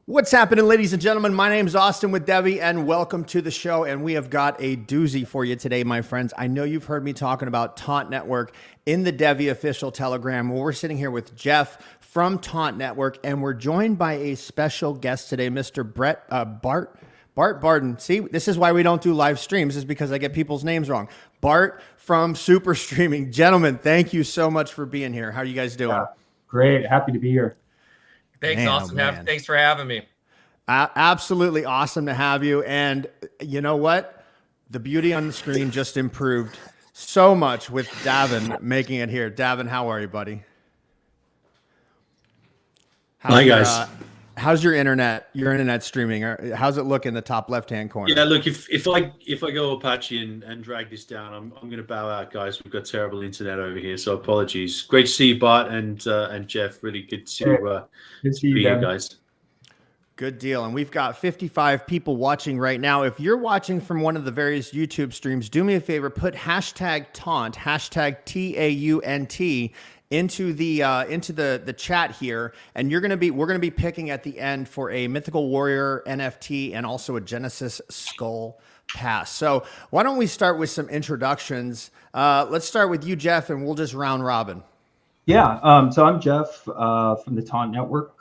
What's happening, ladies and gentlemen? My name is Austin with Devve, and welcome to the show. And we have got a doozy for you today, my friends. I know you've heard me talking about Taunt Network in the Devve official Telegram. Well, we're sitting here with Jeff from Taunt Network, and we're joined by a special guest today, Mr. Bart Barden. See, this is why we don't do live streams, is because I get people's names wrong. Bart from Super Streaming. Gentlemen, thank you so much for being here. How are you guys doing? Yeah, great. Happy to be here. Thanks, Austin. Thanks for having me. Absolutely awesome to have you. And you know what? The beauty on the screen just improved so much with Davin making it here. Davin, how are you, buddy? Hi, guys. How's your internet streaming? How's it look in the top left-hand corner? Yeah, look, if I go Apache and drag this down, I'm going to bow out, guys. We've got terrible internet over here, so apologies. Great to see you, Bart and Jeff. Really good to see you guys. Good deal. And we've got 55 people watching right now. If you're watching from one of the various YouTube streams, do me a favor, put hashtag Taunt, hashtag TAUNT into the chat here, and we're gonna be picking at the end for a Mythical Warrior NFT and also a Genesis Skull Pass. So why don't we start with some introductions? Let's start with you, Jeff, and we'll just round robin. Yeah. So I'm Jeff from the Taunt Network.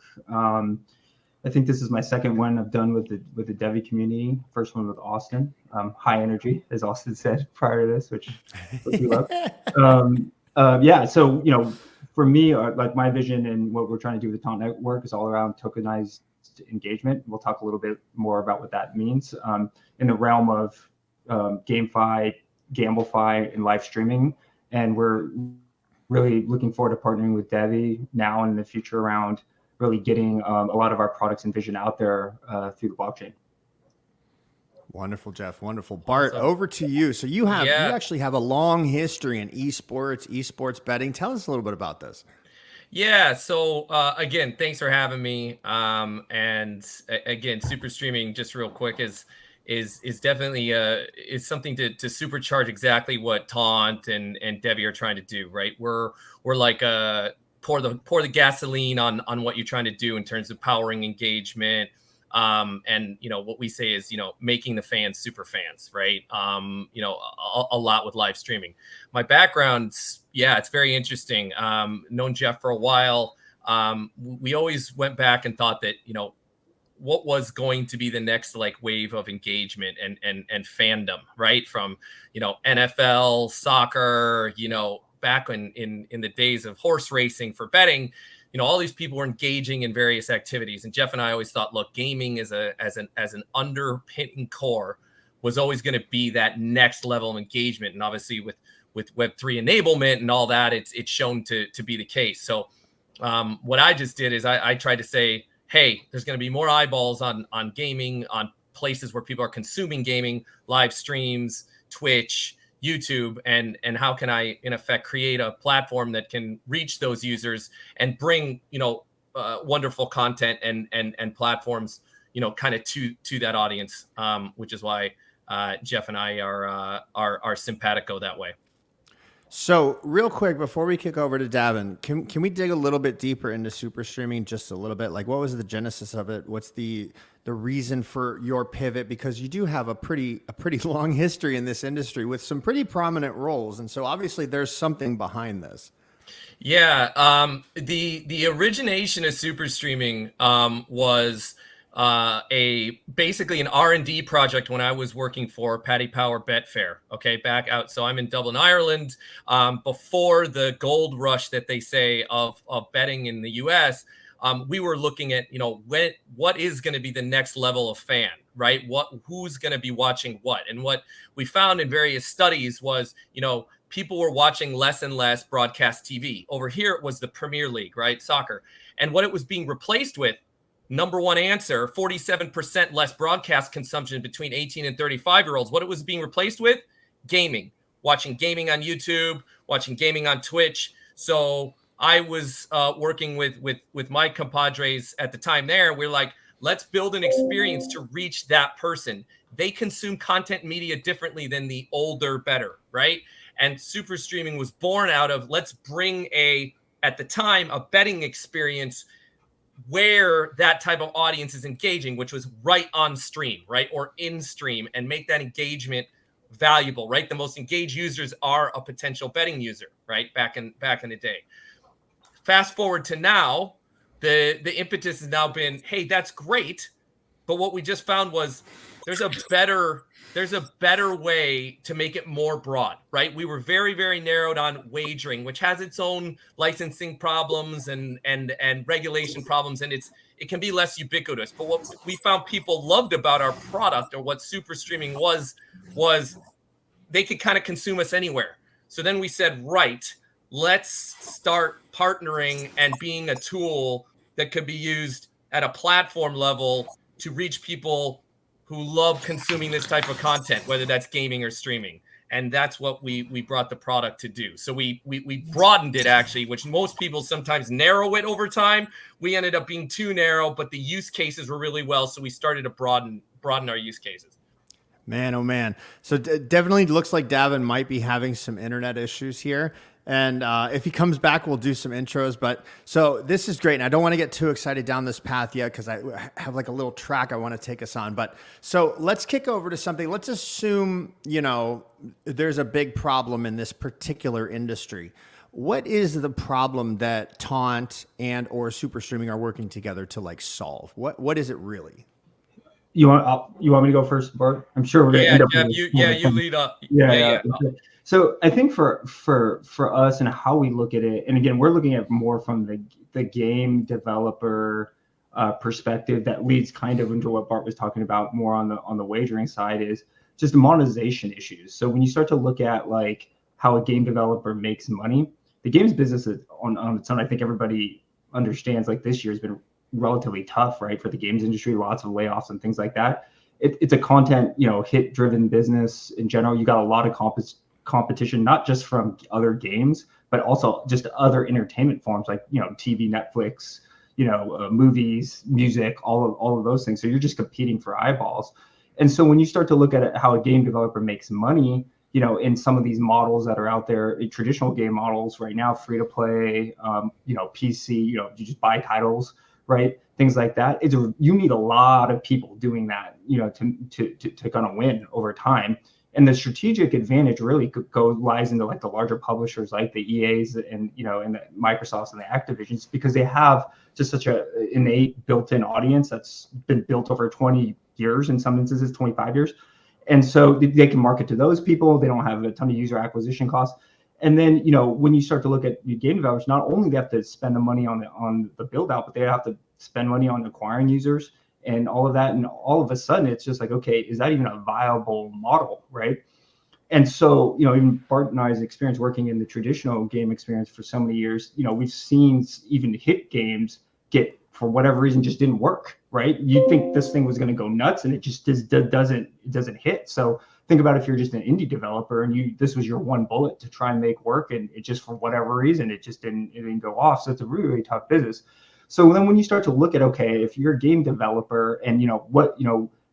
I think this is my second one I've done with the Devve community. First one with Austin. High energy, as Austin said prior to this, which we love. Yeah, so for me, like my vision and what we're trying to do with the Taunt Network is all around tokenized engagement. We'll talk a little bit more about what that means in the realm of GameFi, Gamblefy, and live streaming. And we're really looking forward to partnering with Devve now and in the future around really getting a lot of our products and vision out there through the blockchain. Wonderful, Jeff. Wonderful. Bart, over to you. So you actually have a long history in esports betting. Tell us a little bit about this. Yeah. So again, thanks for having me. And again, Super Streaming, just real quick, is definitely is something to supercharge exactly what Taunt and Devve are trying to do. Right. We're like pour the gasoline on what you're trying to do in terms of powering engagement. And what we say is making the fans super fans, right? A lot with live streaming. My background, it's very interesting. Known Jeff for a while. We always went back and thought that what was going to be the next wave of engagement and fandom, right? From NFL, soccer, back in the days of horse racing for betting. All these people were engaging in various activities, and Jeff and I always thought, look, gaming as an underpinning core was always going to be that next level of engagement, and obviously with Web3 enablement and all that, it's shown to be the case. So what I just did is I tried to say, hey, there's going to be more eyeballs on gaming, on places where people are consuming gaming, live streams, Twitch, YouTube, and how can I in effect create a platform that can reach those users and bring wonderful content and platforms kind of to that audience, which is why Jeff and I are simpatico that way. So real quick before we kick over to Davin, can we dig a little bit deeper into Super Streaming just a little bit? Like, what was the genesis of it? What's the reason for your pivot? Because you do have a pretty long history in this industry with some pretty prominent roles, and so obviously there's something behind this. Yeah, the origination of Super Streaming was basically an R&D project when I was working for Paddy Power Betfair. Okay, back out. So I'm in Dublin, Ireland. Before the gold rush that they say of betting in the US, we were looking at what is going to be the next level of fan, right? Who's going to be watching what, and what we found in various studies was people were watching less and less broadcast TV. Over here it was the Premier League, right? Soccer, and what it was being replaced with. Number one answer, 47% less broadcast consumption between 18 and 35-year-olds. What it was being replaced with? Gaming. Watching gaming on YouTube, watching gaming on Twitch. So I was working with my compadres at the time there. We're like, let's build an experience to reach that person. They consume content media differently than the older better, right? And Super Streaming was born out of, let's bring at the time, a betting experience where that type of audience is engaging, which was right on stream, right? Or in stream, and make that engagement valuable, right? The most engaged users are a potential betting user, right? Back in the day. Fast forward to now, the impetus has now been, hey, that's great. But what we just found was there's a better way to make it more broad, right? We were very, very narrowed on wagering, which has its own licensing problems and regulation problems, and it can be less ubiquitous. But what we found people loved about our product, or what super streaming was they could kind of consume us anywhere. So then we said, right, let's start partnering and being a tool that could be used at a platform level to reach people who love consuming this type of content, whether that's gaming or streaming. And that's what we brought the product to do. So we broadened it, actually, which most people sometimes narrow it over time. We ended up being too narrow, but the use cases were really well. So we started to broaden our use cases. Man, oh man. So definitely looks like Davin might be having some internet issues here. And if he comes back, we'll do some intros. But so this is great. And I don't want to get too excited down this path yet, because I have like a little track I want to take us on. But so let's kick over to something. Let's assume, there's a big problem in this particular industry. What is the problem that Taunt and or super streaming are working together to like solve? What is it really? You want me to go first, Bart? I'm sure we're going to end up. Jeff, you lead up. Yeah. So I think for us and how we look at it, and again, we're looking at more from the game developer perspective that leads kind of into what Bart was talking about more on the wagering side, is just monetization issues. So when you start to look at like how a game developer makes money, the games business is on its own. I think everybody understands like this year has been relatively tough, right, for the games industry, lots of layoffs and things like that. It's a content, hit driven business in general. You got a lot of competition, not just from other games, but also just other entertainment forms like, TV, Netflix, movies, music, all of those things. So you're just competing for eyeballs. And so when you start to look at it, how a game developer makes money, in some of these models that are out there, traditional game models right now, free to play, PC, you just buy titles, right? Things like that. You need a lot of people doing that, to kind of win over time. And the strategic advantage really lies into like the larger publishers like the EAs and, and the Microsofts and the Activisions, because they have just such a innate built-in audience that's been built over 20 years, in some instances, 25 years. And so they can market to those people. They don't have a ton of user acquisition costs. And then, when you start to look at game developers, not only do they have to spend the money on the build out, but they have to spend money on acquiring users and all of that. And all of a sudden, it's just like, okay, is that even a viable model, right? And so, even Bart and I's experience working in the traditional game experience for so many years, we've seen even hit games get, for whatever reason, just didn't work, right? You'd think this thing was going to go nuts, and it just doesn't hit. So think about if you're just an indie developer and this was your one bullet to try and make work, and it just, for whatever reason, it didn't go off. So it's a really, really tough business. So then when you start to look at, okay, if you're a game developer and,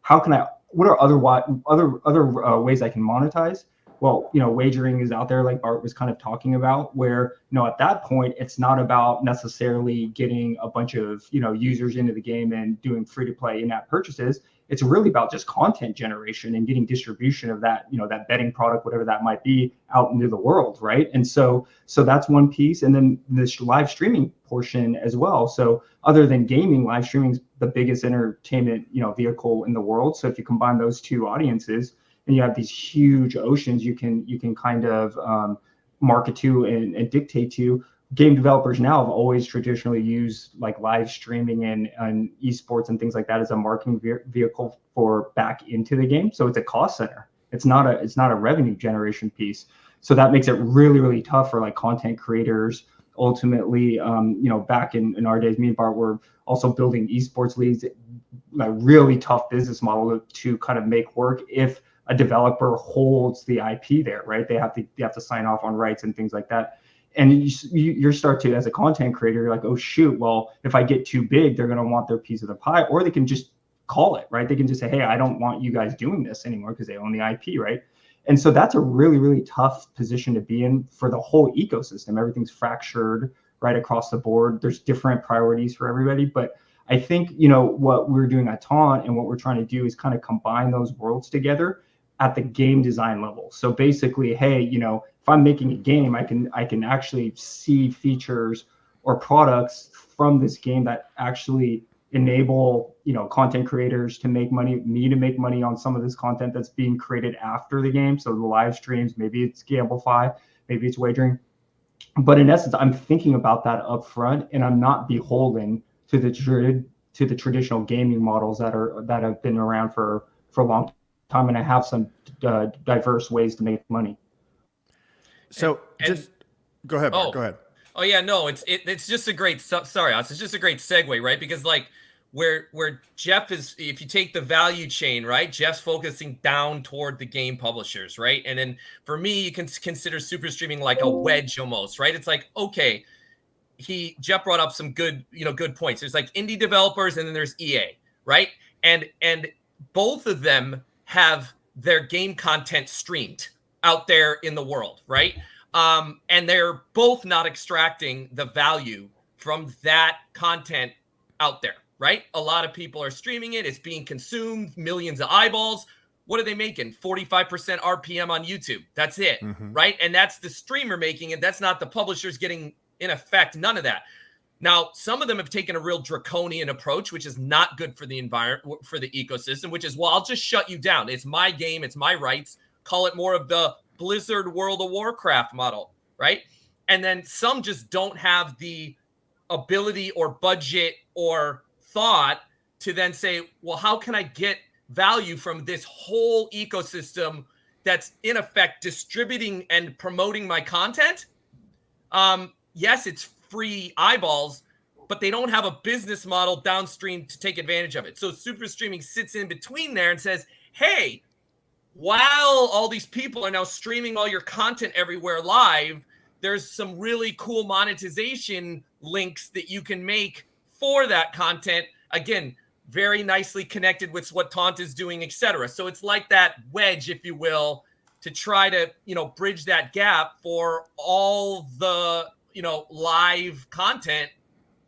how can what are other ways I can monetize? Well, wagering is out there, like Bart was kind of talking about, where, at that point, it's not about necessarily getting a bunch of, users into the game and doing free to play in-app purchases. It's really about just content generation and getting distribution of that, that betting product, whatever that might be, out into the world, right? And so that's one piece. And then this live streaming portion as well. So other than gaming, live streaming is the biggest entertainment, vehicle in the world. So if you combine those two audiences, and you have these huge oceans you can kind of market to and dictate to. Game developers now have always traditionally used like live streaming and esports and things like that as a marketing vehicle for back into the game. So it's a cost center. It's not a revenue generation piece. So that makes it really, really tough for like content creators. Ultimately, back in our days, me and Bart were also building esports leagues, a really tough business model to kind of make work if a developer holds the IP there, right? They have to sign off on rights and things like that. And you start to, as a content creator, you're like, oh shoot, well, if I get too big, they're going to want their piece of the pie, or they can just call it, right? They can just say, hey, I don't want you guys doing this anymore because they own the IP, right? And so that's a really, really tough position to be in for the whole ecosystem. Everything's fractured, right across the board. There's different priorities for everybody, but I think, you know, what we're doing at Taunt and what we're trying to do is kind of combine those worlds together at the game design level. So basically, hey, you know, if I'm making a game, I can actually see features or products from this game that actually enable, you know, content creators to make money, me to make money on some of this content that's being created after the game. So the live streams, maybe it's Gamblify, maybe it's wagering. But in essence, I'm thinking about that up front, and I'm not beholden to the traditional gaming models that have been around for a long time, and I have some diverse ways to make money. So just go ahead, Mark, oh, go ahead. Oh yeah, no, it's just a great, sorry, it's just a great segue, right? Because like where Jeff is, if you take the value chain, right, Jeff's focusing down toward the game publishers, right? And then for me, you can consider super streaming like a wedge almost, right? It's like, okay, Jeff brought up some good points. There's like indie developers and then there's EA, right? And both of them have their game content streamed out there in the world, right? And they're both not extracting the value from that content out there, right? A lot of people are streaming it. It's being consumed, millions of eyeballs. What are they making? 45% RPM on YouTube. That's it, right? And that's the streamer making it. That's not the publishers getting, in effect, none of that. Now, some of them have taken a real draconian approach, which is not good for the environment, for the ecosystem, which is, well, I'll just shut you down. It's my game. It's my rights. Call it more of the Blizzard World of Warcraft model, right? And then some just don't have the ability or budget or thought to then say, well, how can I get value from this whole ecosystem that's in effect distributing and promoting my content? Yes, it's free eyeballs, but they don't have a business model downstream to take advantage of it. So super streaming sits in between there and says, hey, while all these people are now streaming all your content everywhere live, there's some really cool monetization links that you can make for that content. Again, very nicely connected with what Taunt is doing, etc. So it's like that wedge, if you will, to try to, bridge that gap for all the, live content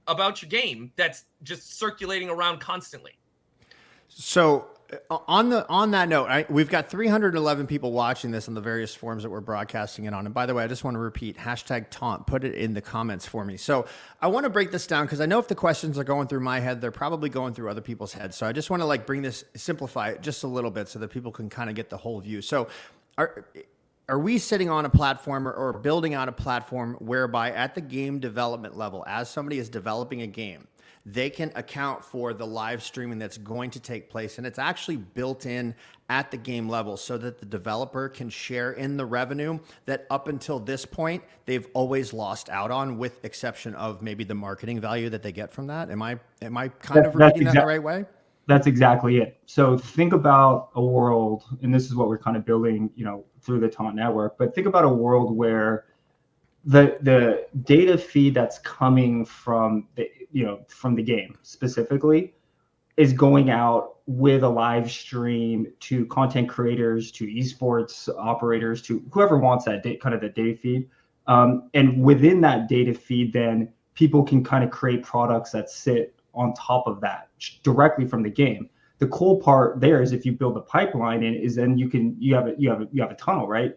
about your game that's just circulating around constantly. So on that note, we've got 311 people watching this on the various forums that we're broadcasting it on. And by the way, I just want to repeat, #Taunt, put it in the comments for me. So I want to break this down because I know if the questions are going through my head, they're probably going through other people's heads. So I just want to bring this, simplify it just a little bit so that people can kind of get the whole view. So are we sitting on a platform or building out a platform whereby at the game development level, as somebody is developing a game, they can account for the live streaming that's going to take place, and it's actually built in at the game level so that the developer can share in the revenue that up until this point they've always lost out on, with exception of maybe the marketing value that they get from that? Am I kind of reading that the right way? That's exactly it. So think about a world, and this is what we're kind of building, through the Taunt network, but think about a world where the data feed that's coming from the game specifically is going out with a live stream to content creators, to esports operators, to whoever wants that the data feed. And within that data feed, then people can kind of create products that sit on top of that directly from the game. The cool part there is if you build a pipeline in, is then you have a tunnel, right?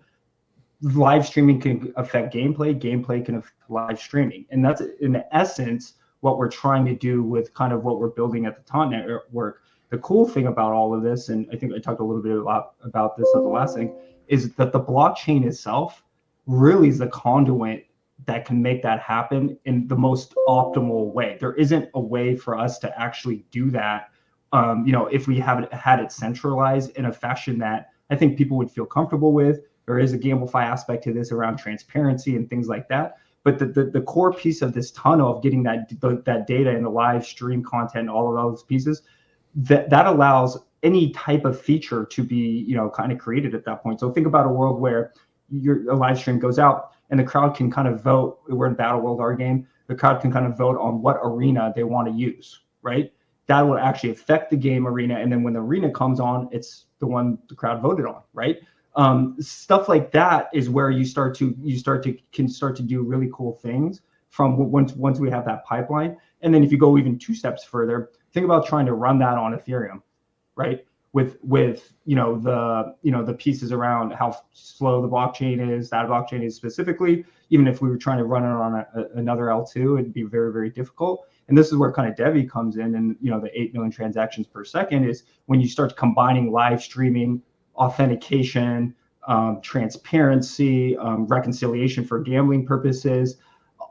Live streaming can affect gameplay can affect live streaming. And that's in essence what we're trying to do with kind of what we're building at the Taunt network. The cool thing about all of this, and I think I talked a little bit about this at the last thing, is that the blockchain itself really is the conduit that can make that happen in the most optimal way. There isn't a way for us to actually do that, if we haven't had it centralized in a fashion that I think people would feel comfortable with. There is a Gamblify aspect to this around transparency and things like that. But the core piece of this tunnel of getting that data and the live stream content, all of those pieces, that allows any type of feature to be, kind of created at that point. So think about a world where a live stream goes out and the crowd can kind of vote. We're in Battle World, our game. The crowd can kind of vote on what arena they want to use, right? That will actually affect the game arena. And then when the arena comes on, it's the one the crowd voted on, right? Stuff like that is where you can start to do really cool things from once we have that pipeline. And then if you go even 2 steps further, think about trying to run that on Ethereum, right? With the pieces around how slow the blockchain is, that blockchain is specifically. Even if we were trying to run it on another L2, it'd be very, very difficult. And this is where kind of Devve comes in, and the 8 million transactions per second is when you start combining live streaming, authentication, transparency, reconciliation for gambling purposes,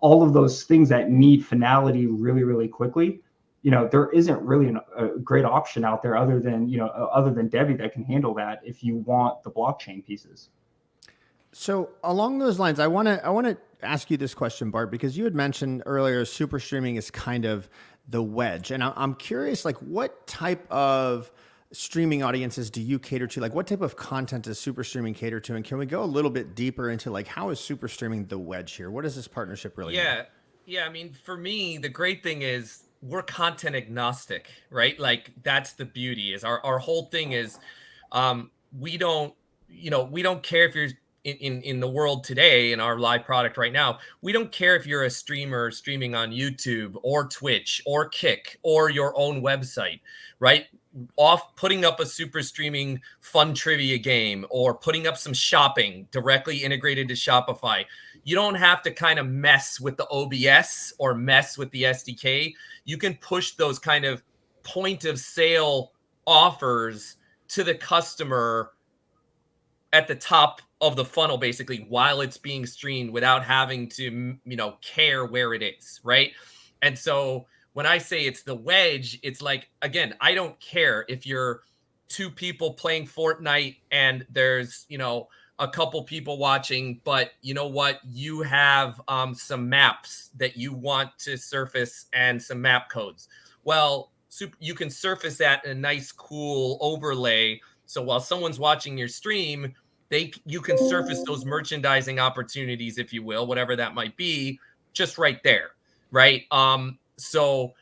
all of those things that need finality really, really quickly. There isn't really a great option out there other than Devve that can handle that if you want the blockchain pieces. So along those lines, I want to ask you this question, Bart, because you had mentioned earlier super streaming is kind of the wedge, and I'm curious, like, what type of streaming audiences do you cater to? Like, what type of content does super streaming cater to? And can we go a little bit deeper into, like, how is super streaming the wedge here? What does this partnership really mean? Yeah. I mean, for me, the great thing is we're content agnostic, right? Like, that's the beauty. Is our whole thing is we don't care if you're in the world today, in our live product right now, we don't care if you're a streamer streaming on YouTube or Twitch or Kick or your own website, right? Putting up a super streaming fun trivia game or putting up some shopping directly integrated to Shopify. You don't have to kind of mess with the OBS or mess with the SDK. You can push those kind of point of sale offers to the customer at the top of the funnel, basically, while it's being streamed without having to, care where it is, right? And so when I say it's the wedge, it's like, again, I don't care if you're 2 people playing Fortnite and there's, a couple people watching, but you know what? You have some maps that you want to surface and some map codes. Well, you can surface that in a nice, cool overlay. So while someone's watching your stream, you can surface those merchandising opportunities, if you will, whatever that might be, just right there, right? So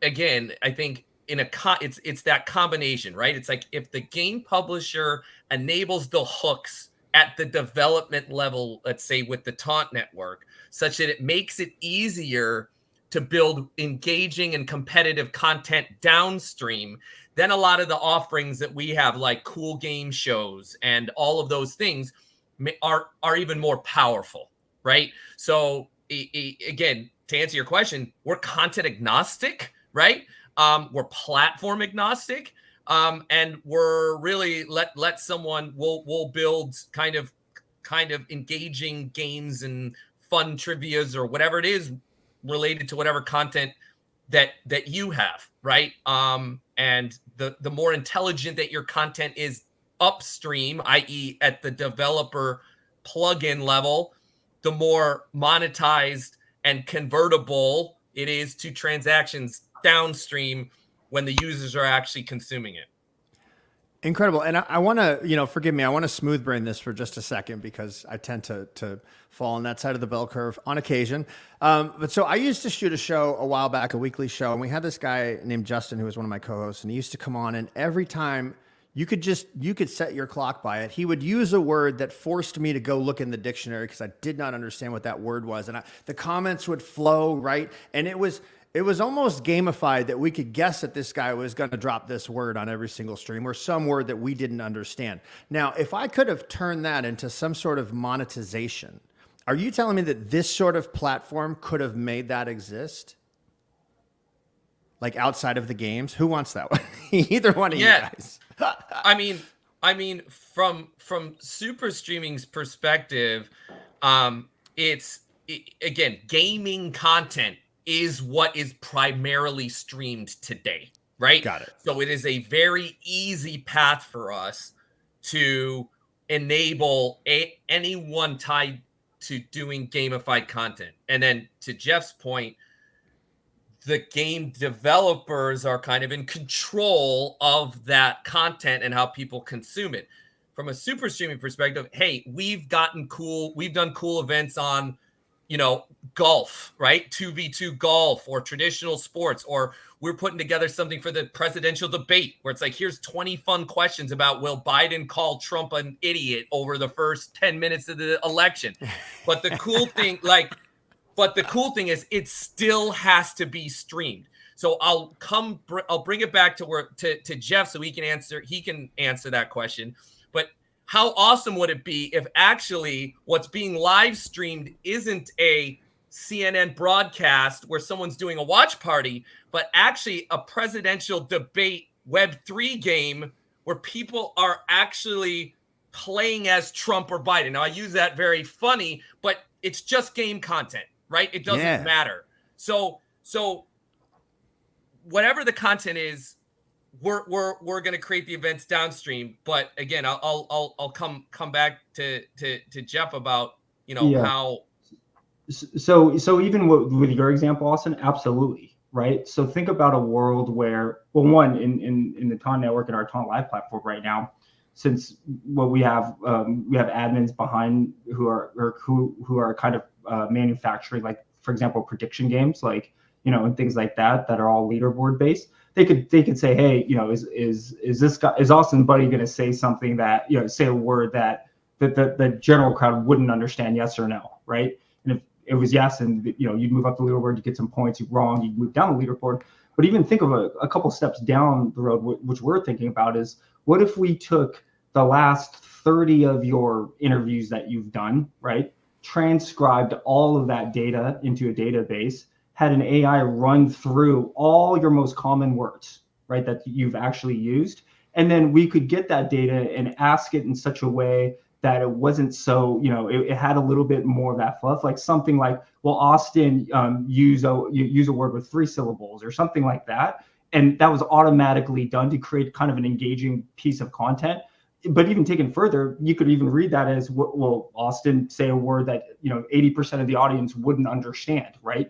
again, I think it's that combination, right? It's like if the game publisher enables the hooks at the development level, let's say with the Taunt network, such that it makes it easier to build engaging and competitive content downstream, then a lot of the offerings that we have, like cool game shows and all of those things, are even more powerful, right? So again, to answer your question, we're content agnostic, right? We're platform agnostic. And we're really let someone we'll build kind of engaging games and fun trivias or whatever it is related to whatever content that you have, right? And the more intelligent that your content is upstream, i.e. at the developer plugin level, the more monetized and convertible it is to transactions downstream when the users are actually consuming it. Incredible. And I want to, forgive me, I want to smooth brain this for just a second because I tend to fall on that side of the bell curve on occasion. But so I used to shoot a show a while back, a weekly show, and we had this guy named Justin, who was one of my co-hosts, and he used to come on, and every time you could set your clock by it. He would use a word that forced me to go look in the dictionary because I did not understand what that word was. And the comments would flow, right? And it was almost gamified that we could guess that this guy was going to drop this word on every single stream or some word that we didn't understand. Now, if I could have turned that into some sort of monetization, are you telling me that this sort of platform could have made that exist? Like outside of the games? Who wants that one? Either one of you guys. I mean, from super streaming's perspective, again, gaming content is what is primarily streamed today, right? Got it. So it is a very easy path for us to enable anyone tied to doing gamified content. And then to Jeff's point, the game developers are kind of in control of that content and how people consume it. From a super streaming perspective, hey, we've done cool events on, golf, right? 2v2 golf or traditional sports, or we're putting together something for the presidential debate where it's like, here's 20 fun questions about will Biden call Trump an idiot over the first 10 minutes of the election. But the cool thing, like, But the cool thing is it still has to be streamed. So I'll bring it back to Jeff so he can answer that question. But how awesome would it be if actually what's being live streamed isn't a CNN broadcast where someone's doing a watch party, but actually a presidential debate Web3 game where people are actually playing as Trump or Biden. Now, I use that very funny, but it's just game content, right? It doesn't matter. So whatever the content is, we're going to create the events downstream. But again, I'll come back to Jeff about, how. So even with your example, Austin, absolutely. Right. So think about a world where, well, one in the Taunt network and our Taunt Live platform right now, since what we have admins behind who are kind of manufacturing, like, for example, prediction games, like, and things like that are all leaderboard based. They could say, hey, is Austin Buddy going to say something that, say a word that the general crowd wouldn't understand, yes or no, right? And if it was yes, and you'd move up the leaderboard, you get some points. You're wrong, you'd move down the leaderboard. But even think of a couple steps down the road, which we're thinking about is, what if we took the last 30 of your interviews that you've done, right? Transcribed all of that data into a database, had an AI run through all your most common words, right, that you've actually used. And then we could get that data and ask it in such a way that it wasn't so, it had a little bit more of that fluff, like something like, well, Austin, use a word with 3 syllables or something like that. And that was automatically done to create kind of an engaging piece of content. But even taken further, you could even read that as, well, Austin, say a word that, 80% of the audience wouldn't understand, right?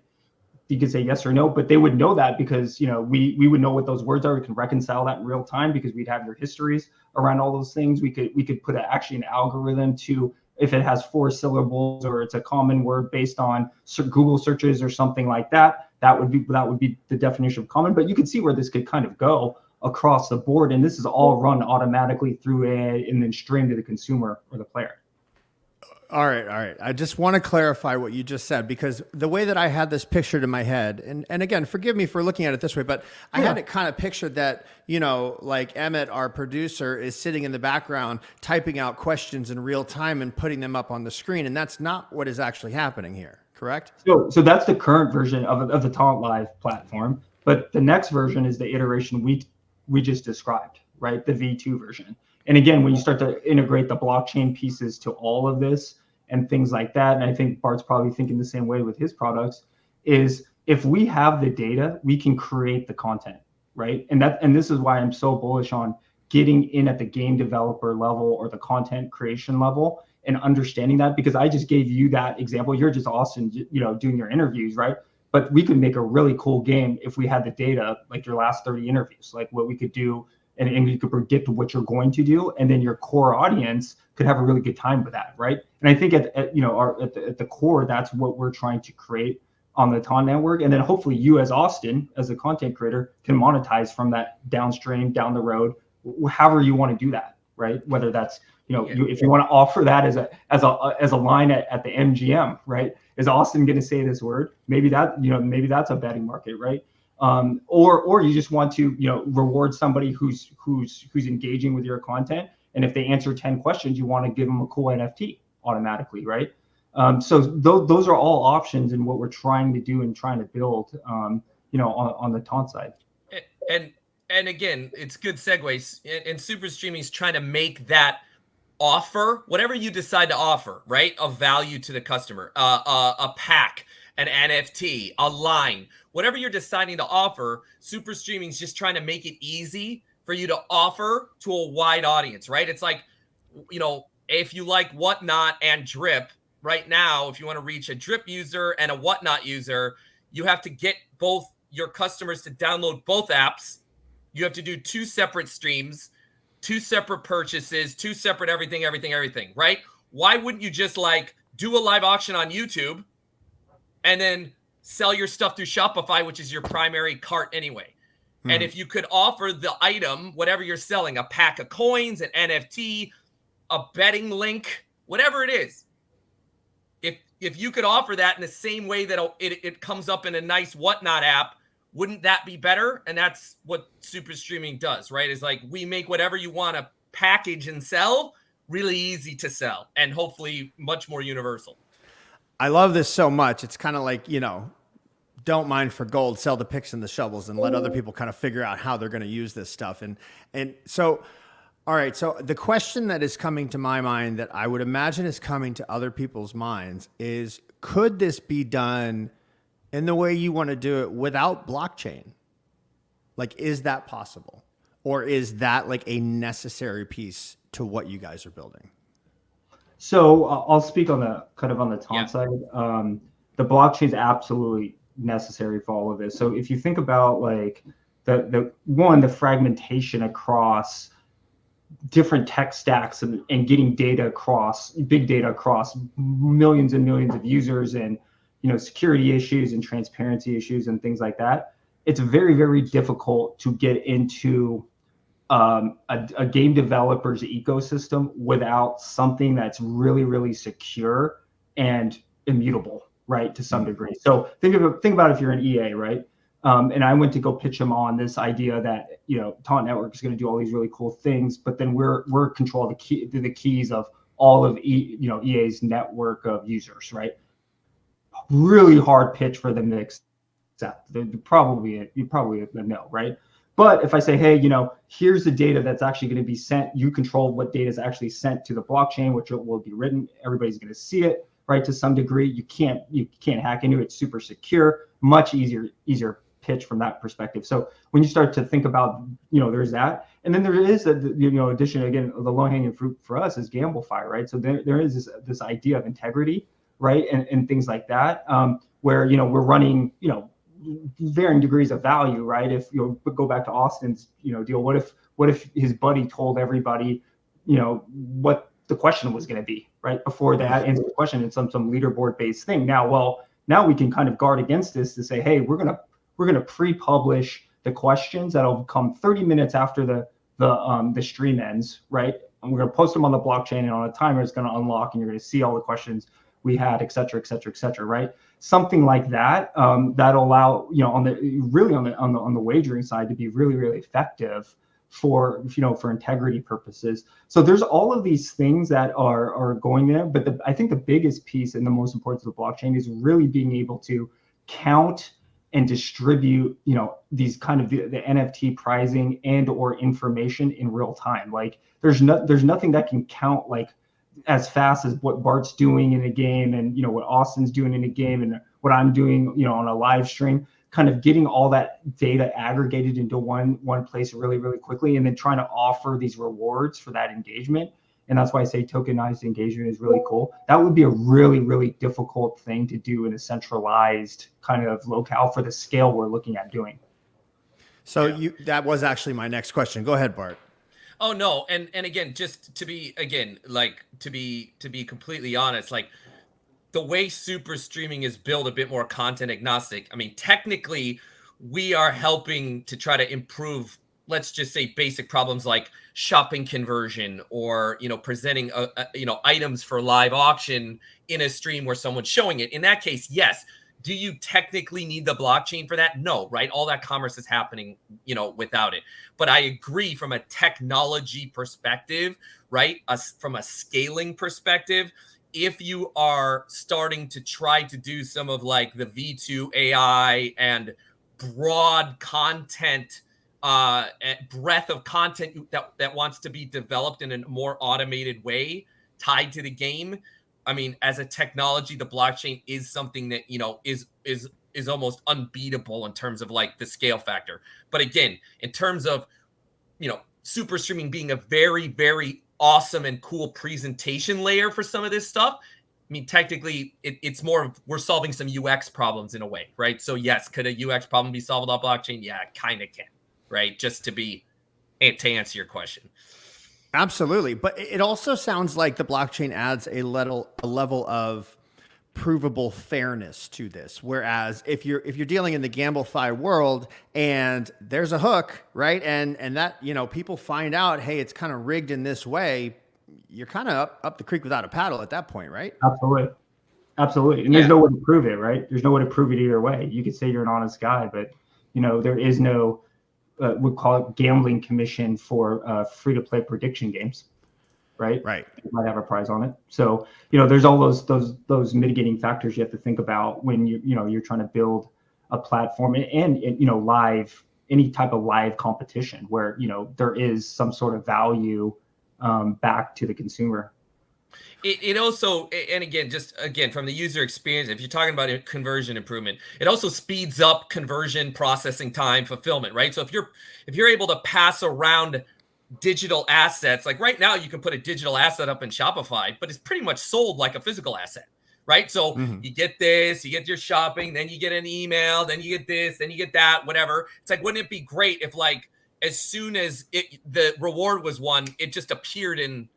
You could say yes or no, but they would know that because, we would know what those words are. We can reconcile that in real time because we'd have your histories around all those things. We could put actually an algorithm to, if it has 4 syllables or it's a common word based on Google searches or something like that, that would be the definition of common. But you could see where this could kind of go across the board. And this is all run automatically through AI and then streamed to the consumer or the player. All right. I just want to clarify what you just said, because the way that I had this pictured in my head, and again, forgive me for looking at it this way, but I had it kind of pictured that, like Emmett, our producer, is sitting in the background, typing out questions in real time and putting them up on the screen. And that's not what is actually happening here, correct? So that's the current version of the Taunt Live platform. But the next version is the iteration we just described, right? The V2 version. And again, when you start to integrate the blockchain pieces to all of this and things like that, and I think Bart's probably thinking the same way with his products, is if we have the data, we can create the content, right? And this is why I'm so bullish on getting in at the game developer level or the content creation level and understanding that, because I just gave you that example. You're just Austin, doing your interviews, right? But we could make a really cool game if we had the data, like your last 30 interviews, like what we could do. And you could predict what you're going to do, and then your core audience could have a really good time with that, right? And I think at the core, that's what we're trying to create on the Taunt network, and then hopefully you as Austin, as a content creator, can monetize from that downstream, down the road, however you want to do that, right? Whether that's if you want to offer that as a line at the MGM, right? Is Austin going to say this word? Maybe that's a betting market, right? Or you just want to reward somebody who's engaging with your content, and if they answer 10 questions, you want to give them a cool NFT automatically, right? So those are all options in what we're trying to do and trying to build, on the Taunt side. And again, it's good segues. And Super Streaming is trying to make that offer, whatever you decide to offer, right, of value to the customer, a pack, an NFT, a line, whatever you're deciding to offer, Super Streaming is just trying to make it easy for you to offer to a wide audience, right? It's like, if you like Whatnot and Drip right now, if you want to reach a Drip user and a Whatnot user, you have to get both your customers to download both apps. You have to do 2 separate streams, 2 separate purchases, 2 separate everything, right? Why wouldn't you just do a live auction on YouTube and then sell your stuff through Shopify, which is your primary cart anyway? And if you could offer the item, whatever you're selling, a pack of coins, an NFT, a betting link, whatever it is, if you could offer that in the same way that it comes up in a nice Whatnot app, wouldn't that be better? And that's what super streaming does, right? Is like, we make whatever you want to package and sell really easy to sell, and hopefully much more universal. I love this so much. It's kind of like, don't mine for gold, sell the picks and the shovels, and let other people kind of figure out how they're going to use this stuff. And so, all right. So the question that is coming to my mind, that I would imagine is coming to other people's minds, is, could this be done in the way you want to do it without blockchain? Like, is that possible? Or is that like a necessary piece to what you guys are building? So I'll speak on the Taunt side. The blockchain is absolutely necessary for all of this. So if you think about like the fragmentation across different tech stacks and getting data across, big data across millions and millions of users, and security issues and transparency issues and things like that, it's very, very difficult to get into a game developer's ecosystem without something that's really, really secure and immutable, right, to some degree. So think about if you're an EA, right? And I went to go pitch them on this idea that Taunt Network is going to do all these really cool things, but then we're control the keys of all of EA's network of users, right? Really hard pitch for them to accept. They're probably a no, right? But if I say, hey, here's the data that's actually going to be sent, you control what data is actually sent to the blockchain, which will be written. Everybody's going to see it, right? To some degree, you can't hack into it. It's super secure, much easier pitch from that perspective. So when you start to think about, there's that, and then there is addition, again, the low hanging fruit for us is GambleFi, right? So there is this idea of integrity, right, and things like that, where we're running varying degrees of value, right? If go back to Austin's deal, what if his buddy told everybody what the question was going to be, right, before they answer the question in some leaderboard based thing. Now we can kind of guard against this to say, hey, we're gonna pre-publish the questions that'll come 30 minutes after the stream ends, right? And we're gonna post them on the blockchain, and on a timer it's gonna unlock, and you're gonna see all the questions we had, et cetera, right? Something like that, that'll allow on the wagering side to be really, really effective for integrity purposes. So there's all of these things that are going there, but I think the biggest piece and the most important to the blockchain is really being able to count and distribute these kind of the NFT pricing and or information in real time. Like there's nothing that can count like as fast as what Bart's doing in a game, and what Austin's doing in a game, and what I'm doing on a live stream, kind of getting all that data aggregated into one place really, really quickly, and then trying to offer these rewards for that engagement. And that's why I say tokenized engagement is really cool. That would be a really, really difficult thing to do in a centralized kind of locale for the scale we're looking at doing. So that was actually my next question. Go ahead, Bart. Oh no, and again, just to be completely honest, like the way super streaming is built, a bit more content agnostic. I mean, technically, we are helping to try to improve, let's just say, basic problems like shopping conversion, or presenting items for live auction in a stream where someone's showing it. In that case, yes. Do you technically need the blockchain for that? No, right? All that commerce is happening, without it. But I agree from a technology perspective, right? From a scaling perspective, if you are starting to try to do some of like the V2 AI and broad content, breadth of content that wants to be developed in a more automated way tied to the game, I mean, as a technology, the blockchain is something that, is almost unbeatable in terms of like the scale factor. But again, in terms of, super streaming being a very, very awesome and cool presentation layer for some of this stuff, I mean, technically it's more of, we're solving some UX problems in a way, right? So yes, could a UX problem be solved on blockchain? Yeah, it kind of can, right? Just to answer your question. Absolutely. But it also sounds like the blockchain adds a level of provable fairness to this. Whereas if you're dealing in the GambleFi world and there's a hook, right? And that, people find out, hey, it's kind of rigged in this way, you're kind of up the creek without a paddle at that point, right? Absolutely. Absolutely. And there's no way to prove it, right? There's no way to prove it either way. You could say you're an honest guy, but there is no, we call it gambling commission for free-to-play prediction games, right? Right. You might have a prize on it. So, there's all those mitigating factors you have to think about when you're trying to build a platform and live, any type of live competition where, there is some sort of value back to the consumer. It also, and again, from the user experience, if you're talking about a conversion improvement, it also speeds up conversion, processing time, fulfillment, right? So if you're able to pass around digital assets, like right now you can put a digital asset up in Shopify, but it's pretty much sold like a physical asset, right? So you get this, you get your shopping, then you get an email, then you get this, then you get that, whatever. It's like, wouldn't it be great if like as soon as the reward was won, it just appeared in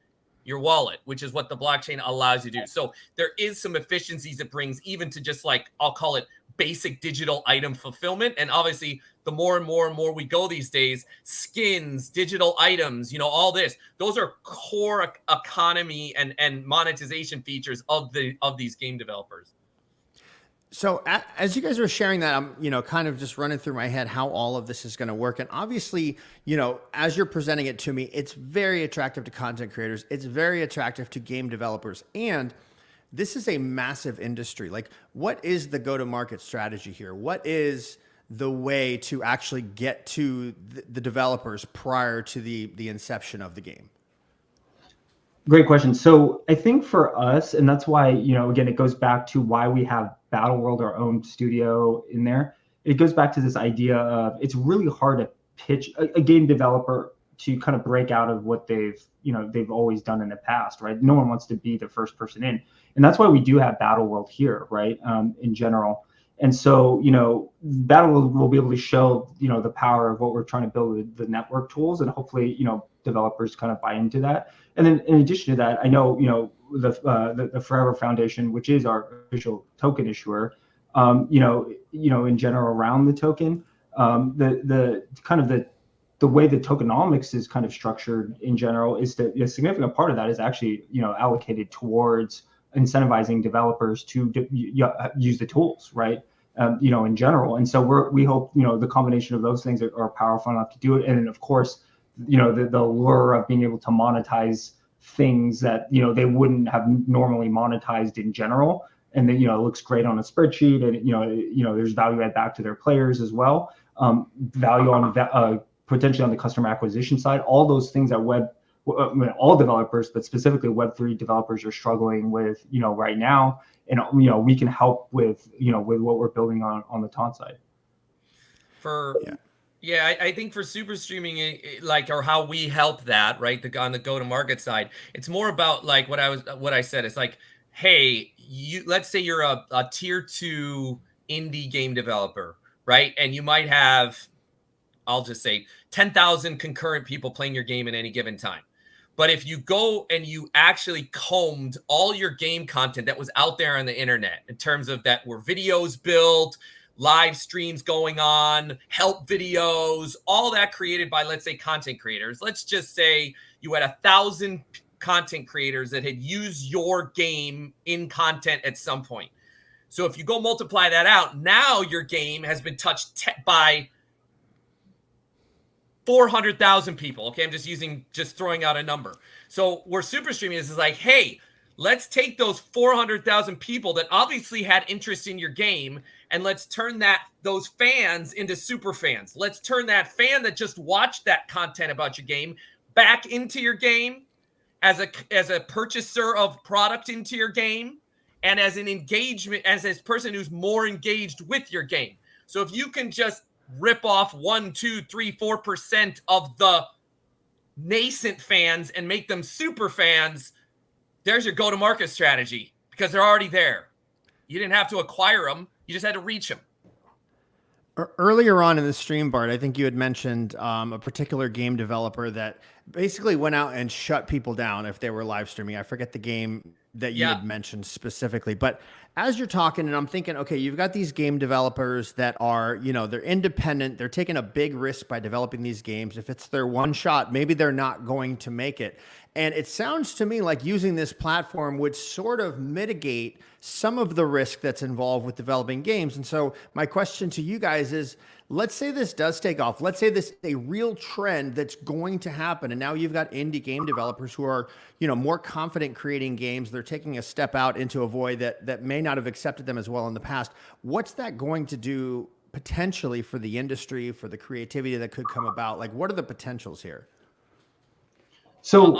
your wallet, which is what the blockchain allows you to do. So there is some efficiencies it brings even to just like, I'll call it basic digital item fulfillment. And obviously the more and more we go these days, skins, digital items, all this, those are core economy and monetization features of these game developers. So as you guys were sharing that, I'm, kind of just running through my head how all of this is going to work. And obviously, as you're presenting it to me, it's very attractive to content creators. It's very attractive to game developers. And this is a massive industry. Like, what is the go-to-market strategy here? What is the way to actually get to the developers prior to the inception of the game? Great question. So I think for us, and that's why, again, it goes back to why we have Battle World, our own studio in there. It goes back to this idea of it's really hard to pitch a game developer to kind of break out of what they've always done in the past, right? No one wants to be the first person in. And that's why we do have Battle World here, right? In general. And so, Battle World will be able to show, the power of what we're trying to build with the network tools, and hopefully, developers kind of buy into that. And then in addition to that, I know, the Forever Foundation, which is our official token issuer, in general around the token, the kind of the way the tokenomics is kind of structured in general is that a significant part of that is actually, allocated towards incentivizing developers to use the tools, right? In general. And so we hope, the combination of those things are powerful enough to do it. And then of course, the lure of being able to monetize things that, they wouldn't have normally monetized in general. And then, it looks great on a spreadsheet, and, there's value add back to their players as well. Value on potentially on the customer acquisition side, all those things that all developers, but specifically Web3 developers are struggling with, right now. And, we can help with, with what we're building on the Taunt side. I think for super streaming, or how we help that, right? On the go-to-market side, it's more about like what I said. It's like, hey, let's say you're a tier 2 indie game developer, right? And you might have, I'll just say 10,000 concurrent people playing your game at any given time. But if you go and you actually combed all your game content that was out there on the internet in terms of that were videos built, live streams going on, help videos, all that created by, let's say, content creators. Let's just say you had 1,000 content creators that had used your game in content at some point. So if you go multiply that out, now your game has been touched by 400,000 people. Okay, I'm just throwing out a number. So where super streaming is like, hey, let's take those 400,000 people that obviously had interest in your game, and let's turn those fans into super fans. Let's turn that fan that just watched that content about your game back into your game as a purchaser of product into your game, and as an engagement, as a person who's more engaged with your game. So if you can just rip off 1, 2, 3, 4% of the nascent fans and make them super fans, there's your go-to-market strategy, because they're already there. You didn't have to acquire them. You just had to reach them. Earlier on in the stream, Bart, I think you had mentioned a particular game developer that basically went out and shut people down if they were live streaming. I forget the game that you had mentioned specifically. But as you're talking, and I'm thinking, okay, you've got these game developers that are, they're independent. They're taking a big risk by developing these games. If it's their one shot, maybe they're not going to make it. And it sounds to me like using this platform would sort of mitigate some of the risk that's involved with developing games. And so my question to you guys is, let's say this does take off. Let's say this is a real trend that's going to happen. And now you've got indie game developers who are, more confident creating games. They're taking a step out into a void that may not have accepted them as well in the past. What's that going to do potentially for the industry, for the creativity that could come about? Like, what are the potentials here? Go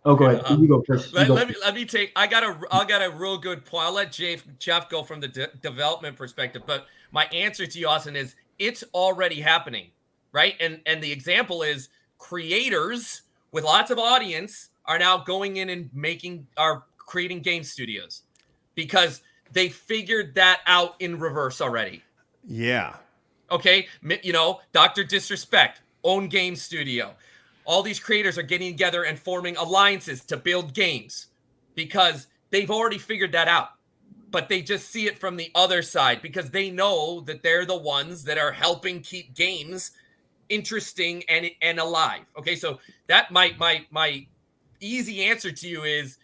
ahead. You go first. Let me take. I got a real good point. I'll let Jeff go from the development perspective. But my answer to you, Austin, is it's already happening, right? And the example is creators with lots of audience are now going in and creating game studios because they figured that out in reverse already. Yeah. Okay. Dr. Disrespect, own game studio. All these creators are getting together and forming alliances to build games because they've already figured that out. But they just see it from the other side because they know that they're the ones that are helping keep games interesting and alive. Okay, so that my easy answer to you is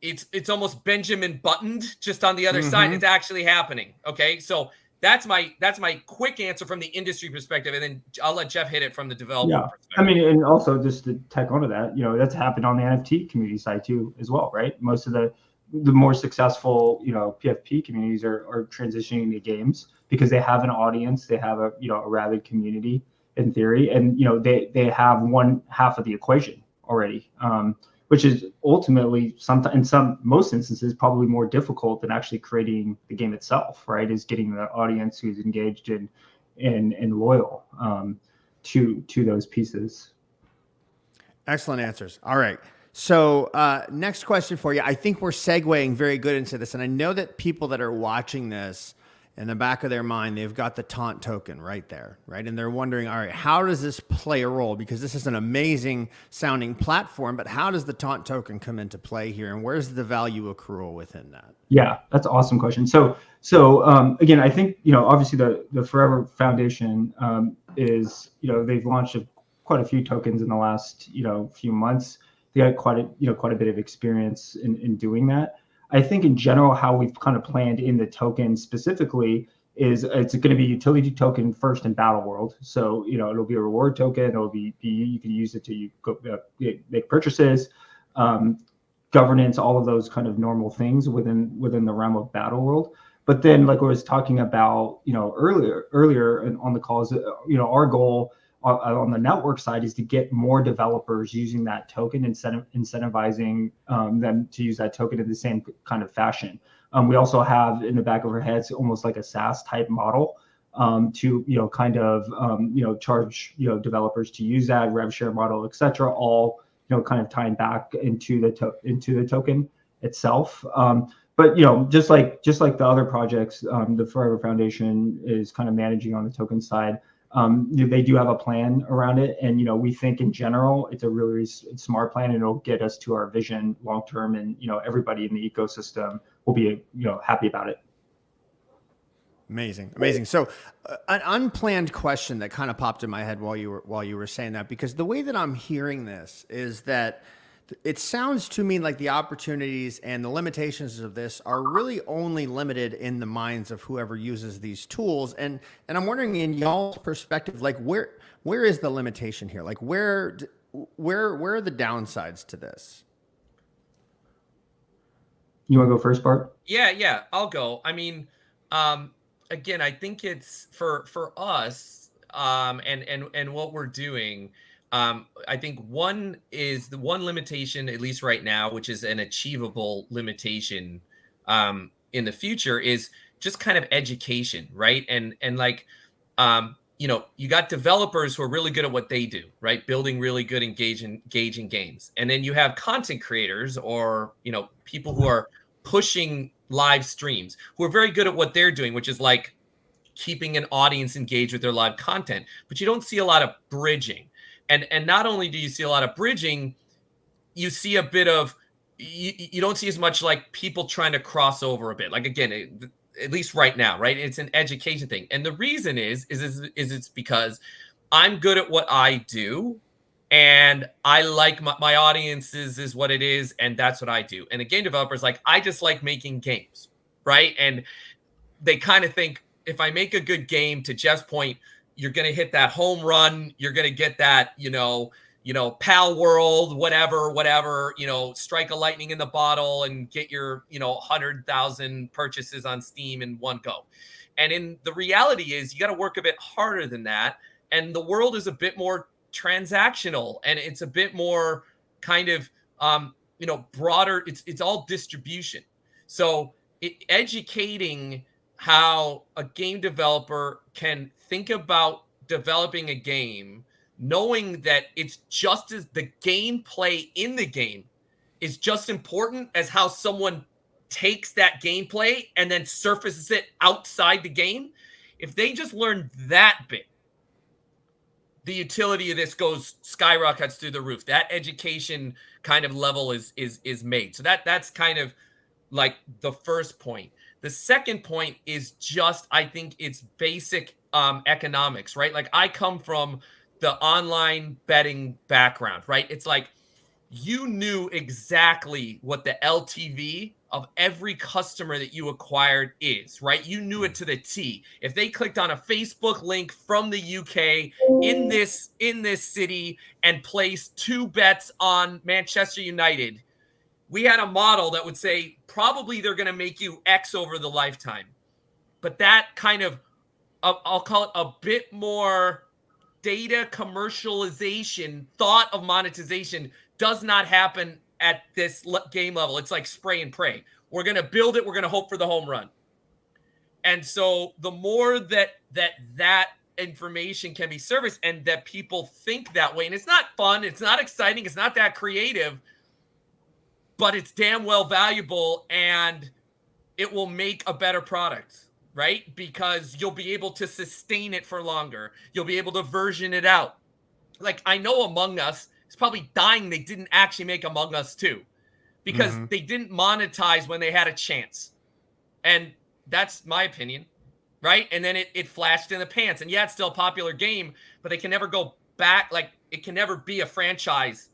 it's almost Benjamin Buttoned just on the other side. It's actually happening. Okay, so that's my quick answer from the industry perspective, and then I'll let Jeff hit it from the developer perspective. I mean, and also just to tack onto that, that's happened on the NFT community side too, as well, right? Most of the more successful, PFP communities are transitioning to games because they have an audience, they have a rabid community in theory, and they have one half of the equation already, which is ultimately most instances probably more difficult than actually creating the game itself, right? Is getting the audience who's engaged and loyal to those pieces. Excellent answers. All right. So next question for you. I think we're segueing very good into this. And I know that people that are watching this, in the back of their mind, they've got the Taunt token right there, right? And they're wondering, all right, how does this play a role? Because this is an amazing sounding platform, but how does the Taunt token come into play here? And where's the value accrual within that? Yeah, that's an awesome question. So again, I think, obviously the Forever Foundation is, they've launched quite a few tokens in the last, few months. They got quite a bit of experience in doing that. I think in general, how we've kind of planned in the token specifically is it's going to be utility token first in Battle World. So, it'll be a reward token. It'll be you can use it to make purchases, governance, all of those kind of normal things within the realm of Battle World. But then, like I was talking about, earlier on the calls, our goal on the network side is to get more developers using that token, incentivizing them to use that token in the same kind of fashion. We also have in the back of our heads almost like a SaaS type model to charge developers to use that rev share model, etc. All kind of tying back into the token itself. But just like the other projects, the Forever Foundation is kind of managing on the token side. They do have a plan around it, and we think in general it's a really smart plan, and it'll get us to our vision long term, and everybody in the ecosystem will be happy about it. Amazing. So an unplanned question that kind of popped in my head while you were saying that, because the way that I'm hearing this is that it sounds to me like the opportunities and the limitations of this are really only limited in the minds of whoever uses these tools. And I'm wondering, in y'all's perspective, like where is the limitation here? Like where are the downsides to this? You want to go first, Bart? Yeah, I'll go. I mean, again, I think it's for us, and what we're doing. I think one limitation, at least right now, which is an achievable limitation in the future, is just kind of education, right? And like, you got developers who are really good at what they do, right? Building really good engaging games. And then you have content creators or, people who are pushing live streams who are very good at what they're doing, which is like keeping an audience engaged with their live content. But you don't see a lot of bridging. And not only do you see a lot of bridging, you see a bit of you don't see as much like people trying to cross over a bit. Like again, at least right now, right? It's an education thing, and the reason is it's because I'm good at what I do, and I like my audience is what it is, and that's what I do. And a game developer is like, I just like making games, right? And they kind of think if I make a good game, to Jeff's point, you're going to hit that home run. You're going to get that, Pal World, whatever, strike a lightning in the bottle and get your, 100,000 purchases on Steam in one go. And in the reality is you got to work a bit harder than that. And the world is a bit more transactional, and it's a bit more kind of, broader. It's all distribution. So educating how a game developer can think about developing a game, knowing that it's just as the gameplay in the game is just important as how someone takes that gameplay and then surfaces it outside the game. If they just learn that bit, the utility of this skyrockets through the roof. That education kind of level is made. So that's kind of like the first point. The second point is just, I think it's basic economics, right? Like I come from the online betting background, right? It's like you knew exactly what the LTV of every customer that you acquired is, right? You knew it to the T. If they clicked on a Facebook link from the UK in this city and placed 2 bets on Manchester United, we had a model that would say probably they're going to make you X over the lifetime. But that kind of, I'll call it a bit more data commercialization, thought of monetization does not happen at this game level. It's like spray and pray. We're going to build it. We're going to hope for the home run. And so the more that information can be serviced and that people think that way, and it's not fun, it's not exciting, it's not that creative, but it's damn well valuable, and it will make a better product, right? Because you'll be able to sustain it for longer. You'll be able to version it out. Like I know Among Us is probably dying they didn't actually make Among Us 2 because they didn't monetize when they had a chance. And that's my opinion, right? And then it flashed in the pants. And yeah, it's still a popular game, but they can never go back. Like it can never be a franchise.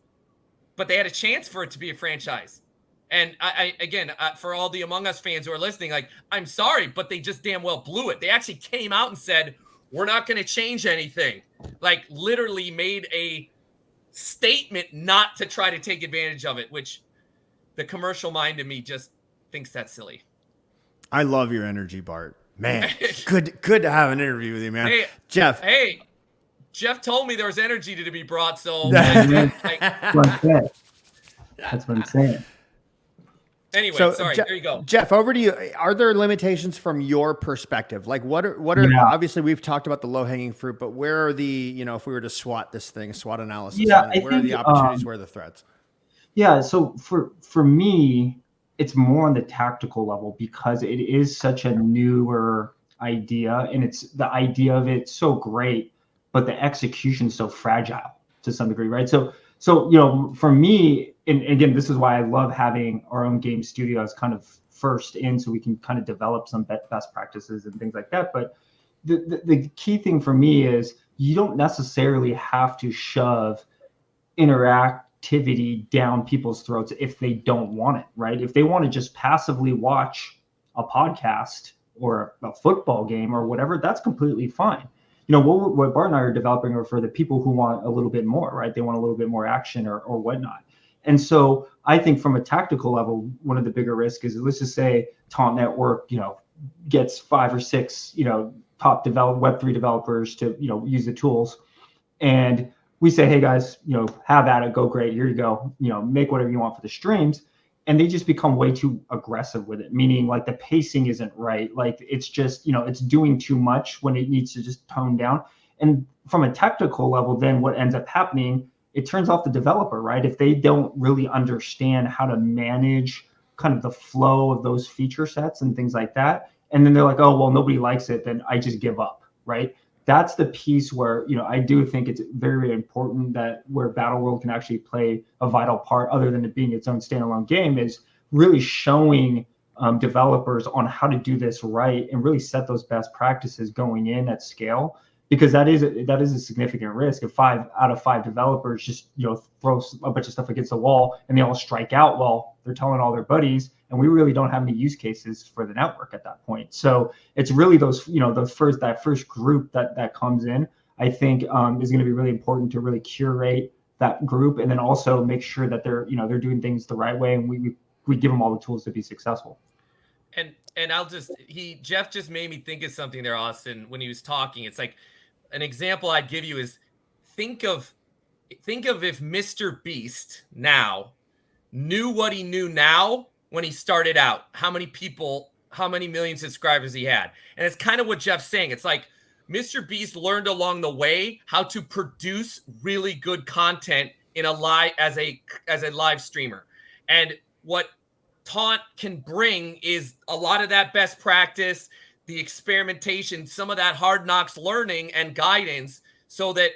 But they had a chance for it to be a franchise. And I again, for all the Among Us fans who are listening, like, I'm sorry, but they just damn well blew it. They actually came out and said, we're not going to change anything. Like, literally made a statement not to try to take advantage of it, which the commercial mind in me just thinks that's silly. I love your energy, Bart. Man, good to have an interview with you, man. Hey, Jeff. Hey. Jeff told me there was energy to be brought, so that's what I'm saying. Anyway, so, sorry, there you go. Jeff, over to you. Are there limitations from your perspective? Like what are obviously we've talked about the low-hanging fruit, but where are the, if we were to SWOT this thing, SWOT analysis, where are the opportunities, where are the threats? Yeah, so for me, it's more on the tactical level because it is such a newer idea, and it's the idea of it so great, but the execution is so fragile to some degree, right? So for me, and again, this is why I love having our own game studio as kind of first in, so we can kind of develop some best practices and things like that. But the key thing for me is you don't necessarily have to shove interactivity down people's throats if they don't want it, right? If they want to just passively watch a podcast or a football game or whatever, that's completely fine. What Bart and I are developing are for the people who want a little bit more, right? They want a little bit more action or whatnot. And so I think from a tactical level, one of the bigger risks is, let's just say Taunt Network, gets 5 or 6, top Web3 developers to, use the tools. And we say, hey guys, have at it, go great, here you go, make whatever you want for the streams. And they just become way too aggressive with it, meaning like the pacing isn't right. Like it's just, it's doing too much when it needs to just tone down. And from a technical level, then what ends up happening, it turns off the developer, right? If they don't really understand how to manage kind of the flow of those feature sets and things like that. And then they're like, oh, well, nobody likes it, then I just give up, right? that's the piece where, I do think it's very, very important that where Battle World can actually play a vital part, other than it being its own standalone game, is really showing developers on how to do this right and really set those best practices going in at scale, because that is a significant risk. If 5 out of 5 developers just throw a bunch of stuff against the wall and they all strike out, well, they're telling all their buddies, and we really don't have any use cases for the network at that point. So it's really that first group that comes in, I think, is going to be really important to really curate that group, and then also make sure that they're doing things the right way, and we give them all the tools to be successful. And Jeff just made me think of something there, Austin, when he was talking. It's like, an example I'd give you is think of if Mr. Beast now knew what he knew now when he started out, how many million subscribers he had. And it's kind of what Jeff's saying. It's like Mr. Beast learned along the way how to produce really good content in as a live streamer. And what Taunt can bring is a lot of that best practice, the experimentation, some of that hard knocks learning and guidance, so that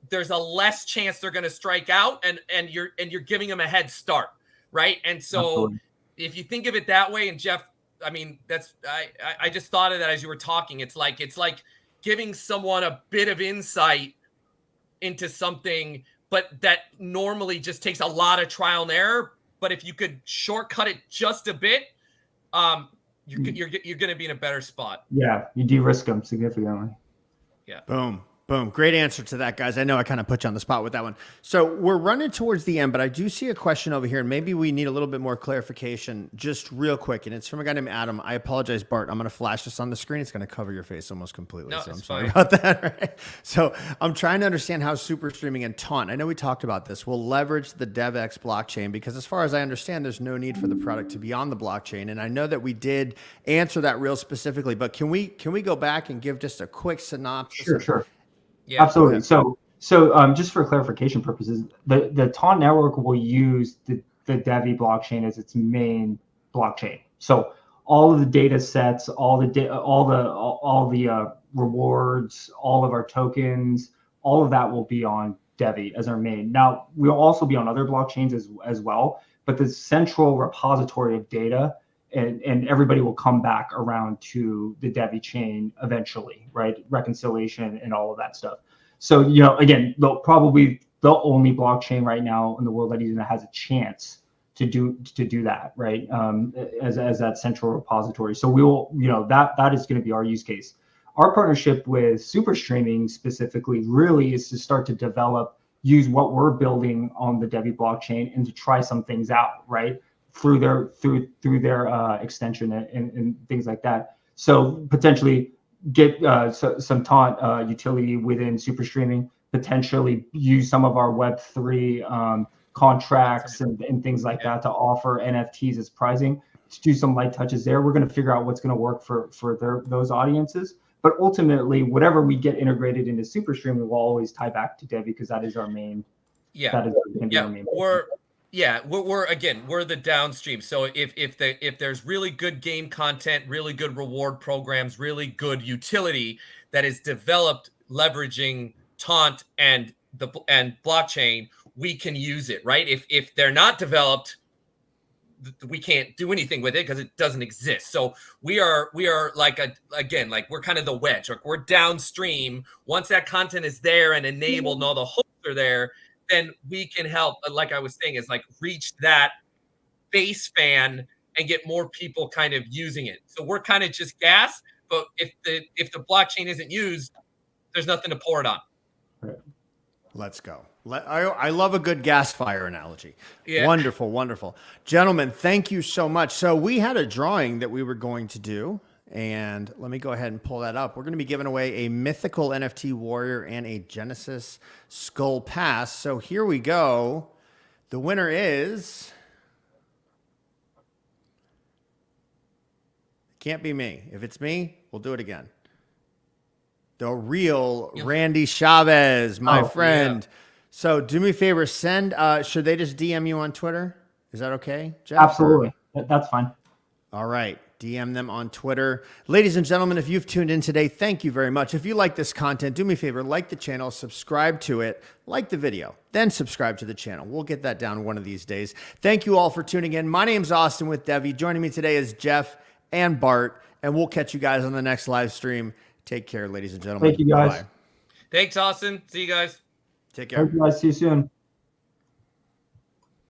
there's a less chance they're going to strike out, and you're giving them a head start, right? And so Absolutely. If you think of it that way, and Jeff, I mean, I just thought of that as you were talking. It's like giving someone a bit of insight into something, but that normally just takes a lot of trial and error. But if you could shortcut it just a bit, you're going to be in a better spot. Yeah, you de-risk them significantly. Yeah. Boom. Great answer to that, guys. I know I kind of put you on the spot with that one. So we're running towards the end, but I do see a question over here, and maybe we need a little bit more clarification just real quick. And it's from a guy named Adam. I apologize, Bart. I'm going to flash this on the screen. It's going to cover your face almost completely. No, so I'm it's sorry fine. about that. Right? So I'm trying to understand how super streaming and Taunt, I know we talked about this, will leverage the DevX blockchain, because as far as I understand, there's no need for the product to be on the blockchain. And I know that we did answer that real specifically, but can we go back and give just a quick synopsis? Sure. Yeah, absolutely. So just for clarification purposes, the Taunt network will use the Devve blockchain as its main blockchain. So all of the data sets, all the rewards, all of our tokens, all of that will be on Devve as our main. Now, we'll also be on other blockchains as well, but the central repository of data, and everybody will come back around to the Devve chain eventually, right? Reconciliation and all of that stuff. So, again, the only blockchain right now in the world that even has a chance to do that, right? As that central repository. So we will, that is going to be our use case. Our partnership with Super Streaming specifically really is to start to use what we're building on the Devve blockchain and to try some things out, right? Through their extension and things like that. So potentially get some Taunt utility within Super Streaming, potentially use some of our Web3 contracts and things like that to offer NFTs as pricing, to do some light touches there. We're going to figure out what's going to work for those audiences. But ultimately, whatever we get integrated into Super Streaming will always tie back to Devve, because that is our main. Yeah. That is our main. We're the downstream. So if there's really good game content, really good reward programs, really good utility that is developed leveraging Taunt and blockchain, we can use it, right? If they're not developed, we can't do anything with it because it doesn't exist. So we are like we're kind of the wedge. Like, we're downstream. Once that content is there and enabled and all the hooks are there, then we can help, like I was saying, is like reach that base fan and get more people kind of using it. So we're kind of just gas, but if the blockchain isn't used, there's nothing to pour it on. Let's go. I love a good gas fire analogy. Yeah. Wonderful, wonderful. Gentlemen, thank you so much. So we had a drawing that we were going to do, and let me go ahead and pull that up. We're going to be giving away a mythical NFT warrior and a Genesis Skull Pass. So here we go. The winner is... Can't be me. If it's me, we'll do it again. The real Randy Chavez, my friend. Yeah. So do me a favor, should they just DM you on Twitter? Is that okay, Jeff? Absolutely. That's fine. All right. DM them on Twitter. Ladies and gentlemen, if you've tuned in today, thank you very much. If you like this content, do me a favor, like the channel, subscribe to it, like the video, then subscribe to the channel. We'll get that down one of these days. Thank you all for tuning in. My name's Austin with Devve. Joining me today is Jeff and Bart, and we'll catch you guys on the next live stream. Take care, ladies and gentlemen. Thank you, guys. Bye-bye. Thanks, Austin. See you guys. Take care. Hope you guys see you soon.